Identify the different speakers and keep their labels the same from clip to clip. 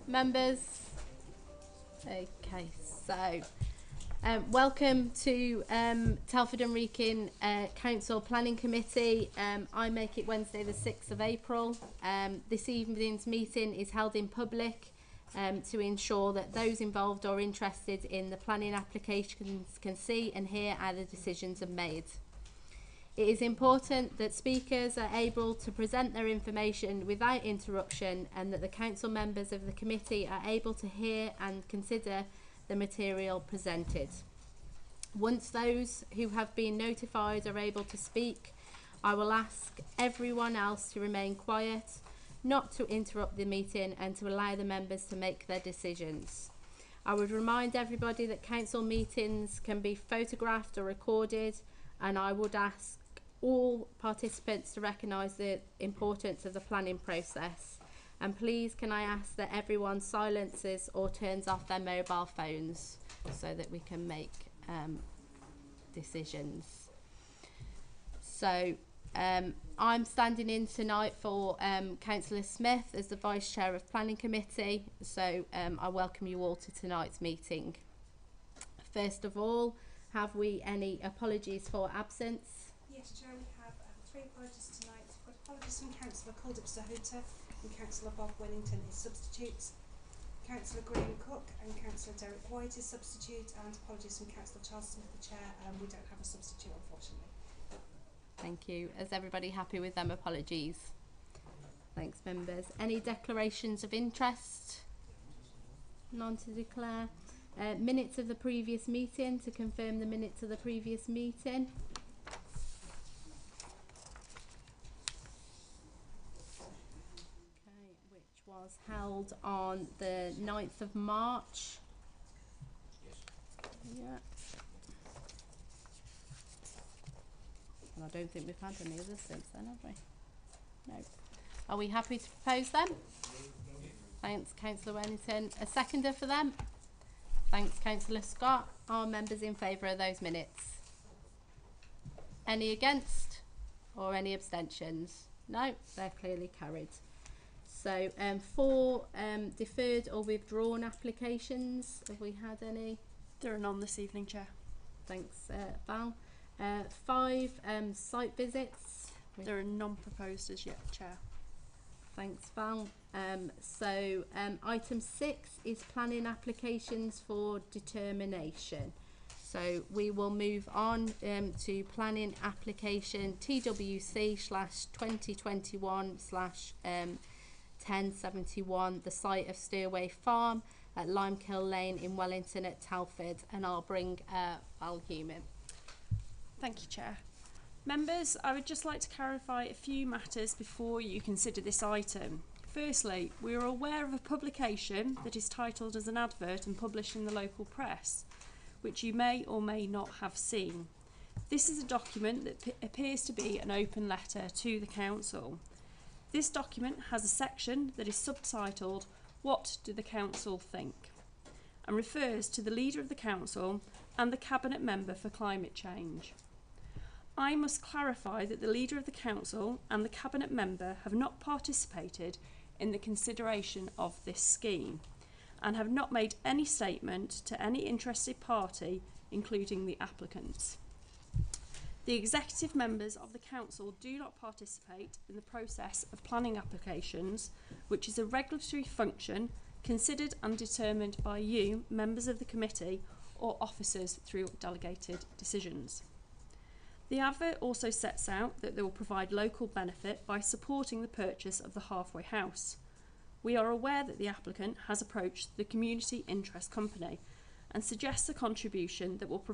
Speaker 1: Members? Okay, so welcome to Telford and Wrekin Council Planning Committee. I make it Wednesday the 6th of April. This evening's meeting is held in public to ensure that those involved or interested in the planning applications can see and hear how the decisions are made. It is important that speakers are able to present their information without interruption, and that the council members of the committee are able to hear and consider the material presented. Once those who have been notified are able to speak, I will ask everyone else to remain quiet, not to interrupt the meeting, and to allow the members to make their decisions. I would remind everybody that council meetings can be photographed or recorded, and I would ask all participants to recognise the importance of the planning process. And please can I ask that everyone silences or turns off their mobile phones so that we can make decisions. So I'm standing in tonight for Councillor Smith as the Vice Chair of Planning Committee, so I welcome you all to tonight's meeting. First of all, have we any apologies for absence?
Speaker 2: Yes, Chair, we have 3 apologies tonight. We've got apologies from Councillor Calder-Sahota and Councillor Bob Wellington as substitutes, Councillor Graham Cook and Councillor Derek White as substitute, and apologies from Councillor Charles Smith, the Chair. We don't have a substitute, unfortunately.
Speaker 1: Thank you. Is everybody happy with them apologies? Thanks, members. Any declarations of interest? None to declare. Minutes of the previous meeting, to confirm the minutes of the previous meeting. Okay, which was held on the 9th of March. Yeah. And I don't think we've had any others since then, have we? No. Are we happy to propose them? Thanks, Councillor Wellington. A seconder for them? Thanks, Councillor Scott. Are members in favour of those minutes? Any against? Or any abstentions? No, they're clearly carried. So 4 deferred or withdrawn applications. Have we had any?
Speaker 3: There are none this evening, Chair.
Speaker 1: Thanks, Val. 5 site visits.
Speaker 3: There are none proposed as yet, Chair.
Speaker 1: Thanks, Val. So item 6 is planning applications for determination. So we will move on to planning application TWC/2021/1071, the site of Stairway Farm at Limekill Lane in Wellington at Telford, and I'll bring Val Human.
Speaker 3: Thank you, Chair. Members, I would just like to clarify a few matters before you consider this item. Firstly, we are aware of a publication that is titled as an advert and published in the local press, which you may or may not have seen. This is a document that appears to be an open letter to the council. This document has a section that is subtitled, "What do the council think?" and refers to the leader of the council and the cabinet member for climate change. I must clarify that the leader of the council and the cabinet member have not participated in the consideration of this scheme and have not made any statement to any interested party, including the applicants. The executive members of the council do not participate in the process of planning applications, which is a regulatory function considered and determined by you, members of the committee, or officers through delegated decisions. The advert also sets out that they will provide local benefit by supporting the purchase of the halfway house. We are aware that the applicant has approached the Community Interest Company and suggests a contribution that will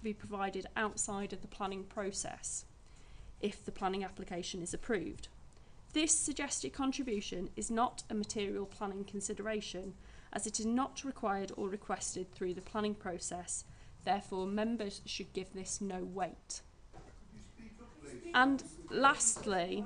Speaker 3: be provided outside of the planning process if the planning application is approved. This suggested contribution is not a material planning consideration, as it is not required or requested through the planning process. Therefore, members should give this no weight. And lastly,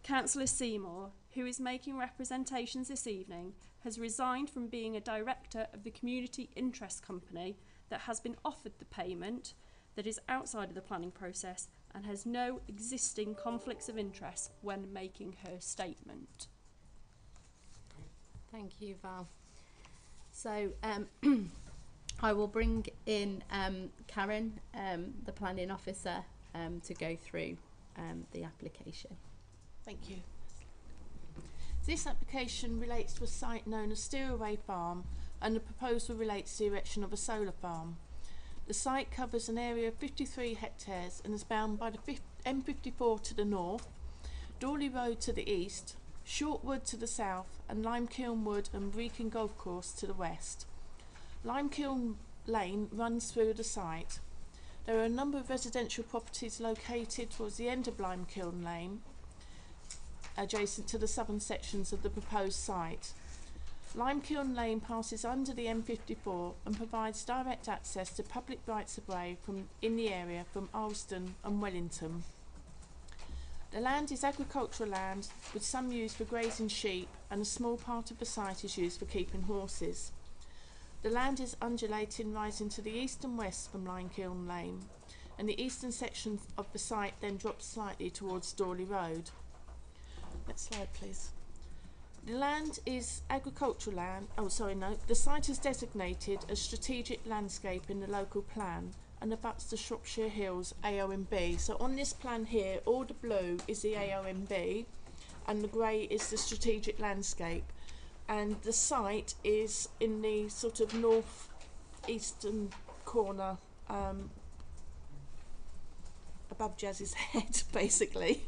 Speaker 3: Councillor Seymour, who is making representations this evening, has resigned from being a director of the Community Interest Company that has been offered the payment that is outside of the planning process and has no existing conflicts of interest when making her statement.
Speaker 1: Thank you, Val. So I will bring in Karen, the planning officer, to go through the application.
Speaker 4: Thank you. This application relates to a site known as Steeraway Farm, and the proposal relates to the erection of a solar farm. The site covers an area of 53 hectares and is bound by the M54 to the north, Dawley Road to the east, Shortwood to the south, and Limekiln Wood and Wrekin Golf Course to the west. Limekiln Lane runs through the site. There are a number of residential properties located towards the end of Limekiln Lane, adjacent to the southern sections of the proposed site. Limekiln Lane passes under the M54 and provides direct access to public rights of way from in the area from Alston and Wellington. The land is agricultural land with some used for grazing sheep, and a small part of the site is used for keeping horses. The land is undulating, rising to the east and west from Limekiln Lane, and the eastern section of the site then drops slightly towards Dawley Road. Next slide, please. The land is agricultural land. The site is designated as strategic landscape in the local plan and abuts the Shropshire Hills AONB. So on this plan here, all the blue is the AONB and the grey is the strategic landscape. And the site is in the sort of north-eastern corner, above Jazz's head, basically.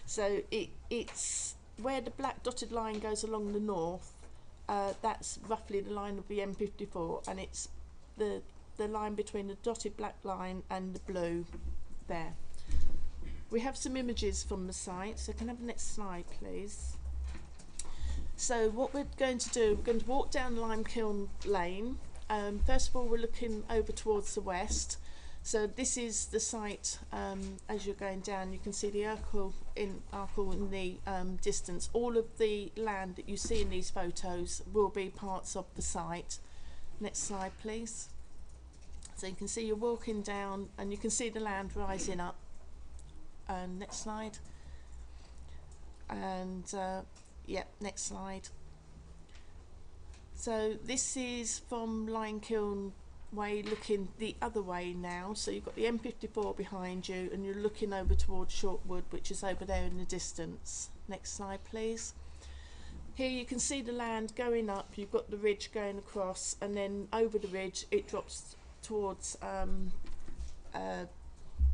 Speaker 4: So it's where the black dotted line goes along the north. That's roughly the line of the M54, and it's the line between the dotted black line and the blue there. We have some images from the site, so can I have the next slide, please? So what we're going to do, we're going to walk down Limekiln Lane. First of all, we're looking over towards the west. So this is the site. As you're going down, you can see the Urkel in the distance. All of the land that you see in these photos will be parts of the site. Next slide, please. So you can see you're walking down and you can see the land rising up. Next slide. And next slide. So this is from Limekiln Way looking the other way now. So you've got the M54 behind you and you're looking over towards Shortwood, which is over there in the distance. Next slide, please. Here you can see the land going up. You've got the ridge going across, and then over the ridge it drops towards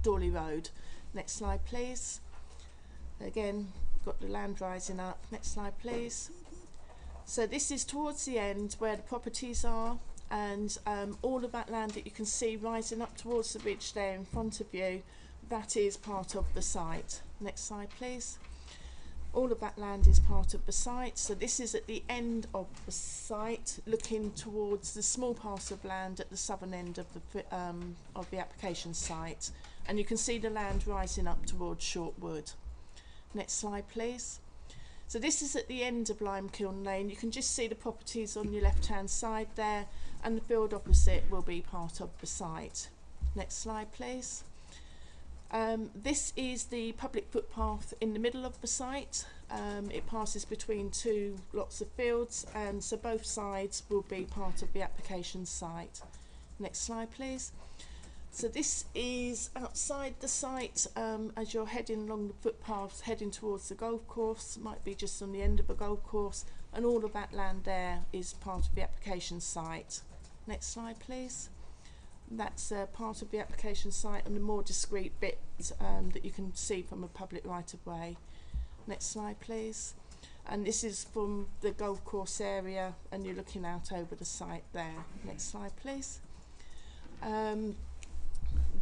Speaker 4: Dawley Road. Next slide, please. Again, got the land rising up. Next slide, please. So this is towards the end where the properties are, and all of that land that you can see rising up towards the ridge there in front of you, that is part of the site. Next slide, please. All of that land is part of the site. So this is at the end of the site, looking towards the small parcel of land at the southern end of the application site, and you can see the land rising up towards Shortwood. Next slide, please. So this is at the end of Limekiln Lane. You can just see the properties on your left-hand side there, and the field opposite will be part of the site. Next slide, please. This is the public footpath in the middle of the site. It passes between two lots of fields, and so both sides will be part of the application site. Next slide, please. So this is outside the site as you're heading along the footpaths, heading towards the golf course. Might be just on the end of a golf course, and all of that land there is part of the application site. Next slide, please. That's part of the application site and the more discrete bit that you can see from a public right-of-way. Next slide, please. And this is from the golf course area, and you're looking out over the site there. Next slide, please.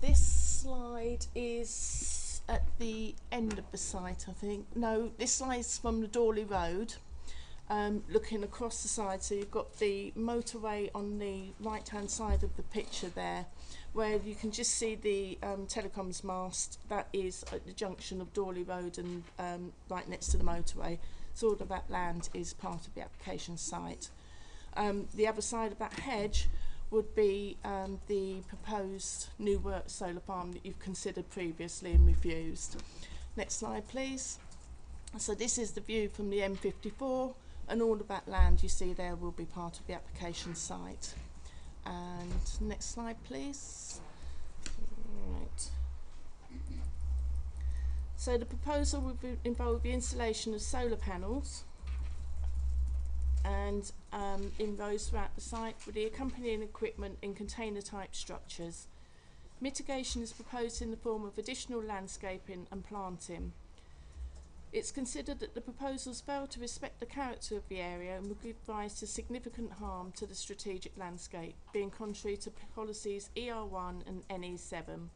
Speaker 4: This slide is at the end of the site, I think. No, this slide's from the Dawley Road, looking across the side. So you've got the motorway on the right-hand side of the picture there, where you can just see the telecoms mast. That is at the junction of Dawley Road and right next to the motorway. So all of that land is part of the application site. The other side of that hedge would be the proposed new work solar farm that you've considered previously and refused. Next slide, please. So this is the view from the M54, and all of that land you see there will be part of the application site. And next slide, please. Right. So the proposal would involve the installation of solar panels and in rows throughout the site with the accompanying equipment in container type structures. Mitigation is proposed in the form of additional landscaping and planting. It's considered that the proposals fail to respect the character of the area and would give rise to significant harm to the strategic landscape, being contrary to policies ER1 and NE7.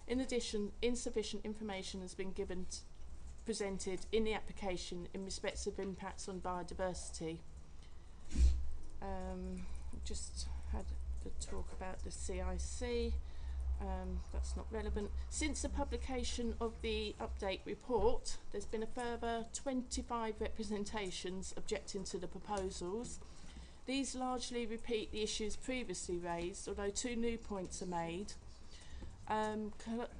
Speaker 4: In addition, insufficient information has been presented in the application in respect of impacts on biodiversity. Just had the talk about the CIC. That's not relevant. Since the publication of the update report, there's been a further 25 representations objecting to the proposals. These largely repeat the issues previously raised, although 2 new points are made.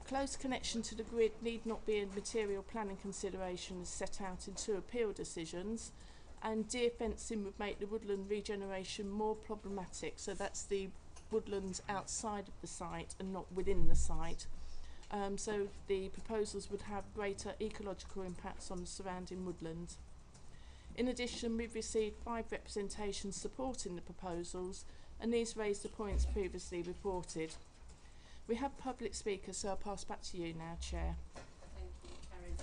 Speaker 4: Close connection to the grid need not be a material planning consideration as set out in 2 appeal decisions, and deer fencing would make the woodland regeneration more problematic, so that's the woodlands outside of the site and not within the site. So the proposals would have greater ecological impacts on the surrounding woodland. In addition, we've received 5 representations supporting the proposals, and these raise the points previously reported. We have public speakers, so I'll pass back to you now, Chair.
Speaker 1: Thank you, Karen.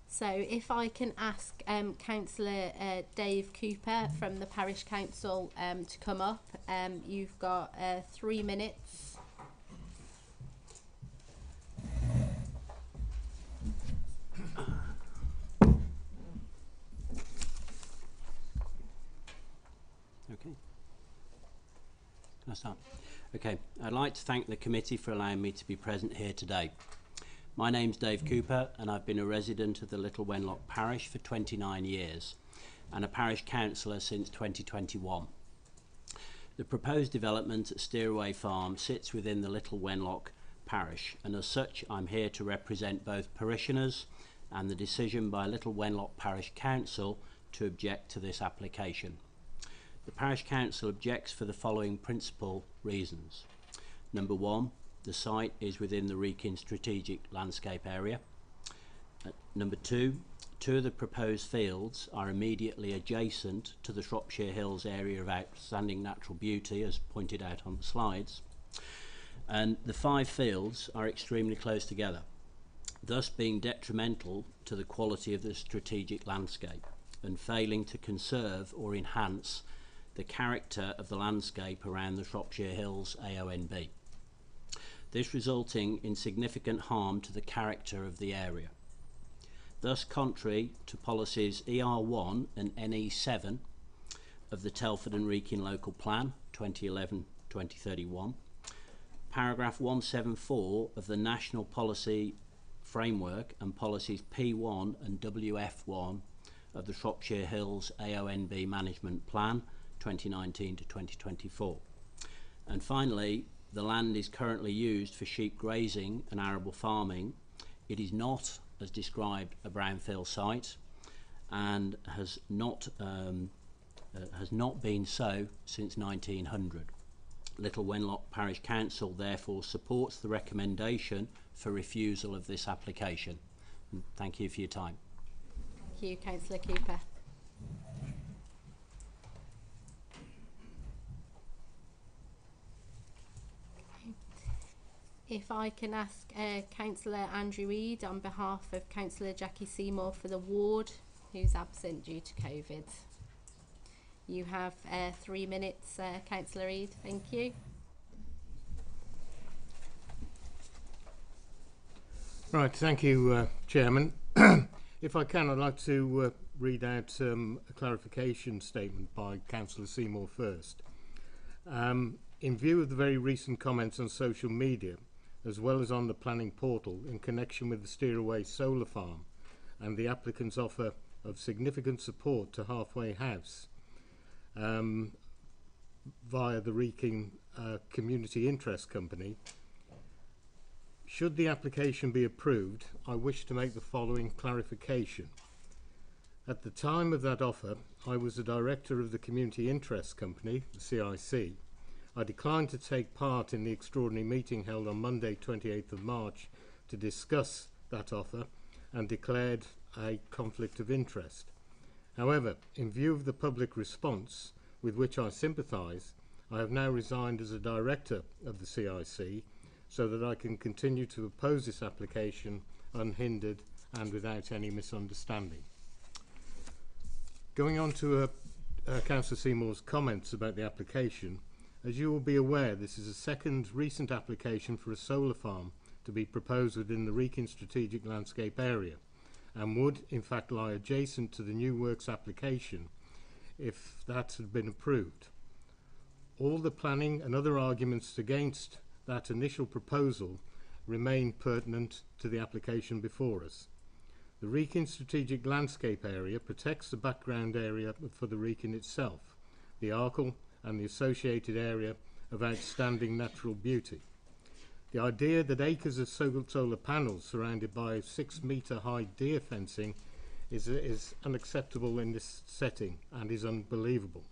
Speaker 1: So if I can ask Councillor Dave Cooper from the Parish Council to come up. You've got 3 minutes.
Speaker 5: Okay. Can I start? Okay, I'd like to thank the committee for allowing me to be present here today. My name's Dave Cooper and I've been a resident of the Little Wenlock Parish for 29 years and a parish councillor since 2021. The proposed development at Steeraway Farm sits within the Little Wenlock Parish, and as such I'm here to represent both parishioners and the decision by Little Wenlock Parish Council to object to this application. The Parish Council objects for the following principal reasons. Number 1, the site is within the Wrekin strategic landscape area. Number 2, 2 of the proposed fields are immediately adjacent to the Shropshire Hills area of outstanding natural beauty, as pointed out on the slides. And the 5 fields are extremely close together, thus being detrimental to the quality of the strategic landscape and failing to conserve or enhance the character of the landscape around the Shropshire Hills AONB. This resulting in significant harm to the character of the area. Thus, contrary to policies ER1 and NE7 of the Telford and Wrekin Local Plan 2011-2031, paragraph 174 of the National Policy Framework and policies P1 and WF1 of the Shropshire Hills AONB Management Plan 2019 to 2024. And finally, the land is currently used for sheep grazing and arable farming. It is not, as described, a brownfield site and has not been so since 1900. Little Wenlock Parish Council therefore supports the recommendation for refusal of this application. And thank you for your time.
Speaker 1: Thank you, Councillor Cooper. If I can ask Councillor Andrew Reid on behalf of Councillor Jackie Seymour for the ward, who's absent due to COVID. You have 3 minutes, Councillor Reid. Thank you.
Speaker 6: Right, thank you, Chairman. If I can, I'd like to read out a clarification statement by Councillor Seymour first. In view of the very recent comments on social media, as well as on the planning portal in connection with the Steeraway solar farm and the applicant's offer of significant support to Halfway House via the Wrekin a community interest company. Should the application be approved, I wish to make the following clarification. At the time of that offer, I was the director of the community interest company, the CIC. I declined to take part in the extraordinary meeting held on Monday 28th of March to discuss that offer and declared a conflict of interest. However, in view of the public response with which I sympathise, I have now resigned as a director of the CIC so that I can continue to oppose this application unhindered and without any misunderstanding. Going on to Councillor Seymour's comments about the application, as you will be aware, this is a second recent application for a solar farm to be proposed within the Wrekin strategic landscape area, and would in fact lie adjacent to the new works application if that had been approved. All the planning and other arguments against that initial proposal remain pertinent to the application before us. The Wrekin strategic landscape area protects the background area for the Wrekin itself, the Arkle and the associated area of outstanding natural beauty. The idea that acres of solar panels surrounded by 6-metre high deer fencing is unacceptable in this setting and is unbelievable.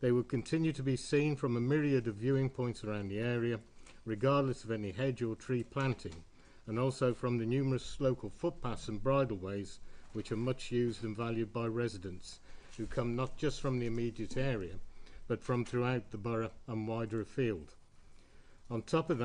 Speaker 6: They will continue to be seen from a myriad of viewing points around the area, regardless of any hedge or tree planting, and also from the numerous local footpaths and bridleways which are much used and valued by residents who come not just from the immediate area but from throughout the borough and wider afield. On top of that,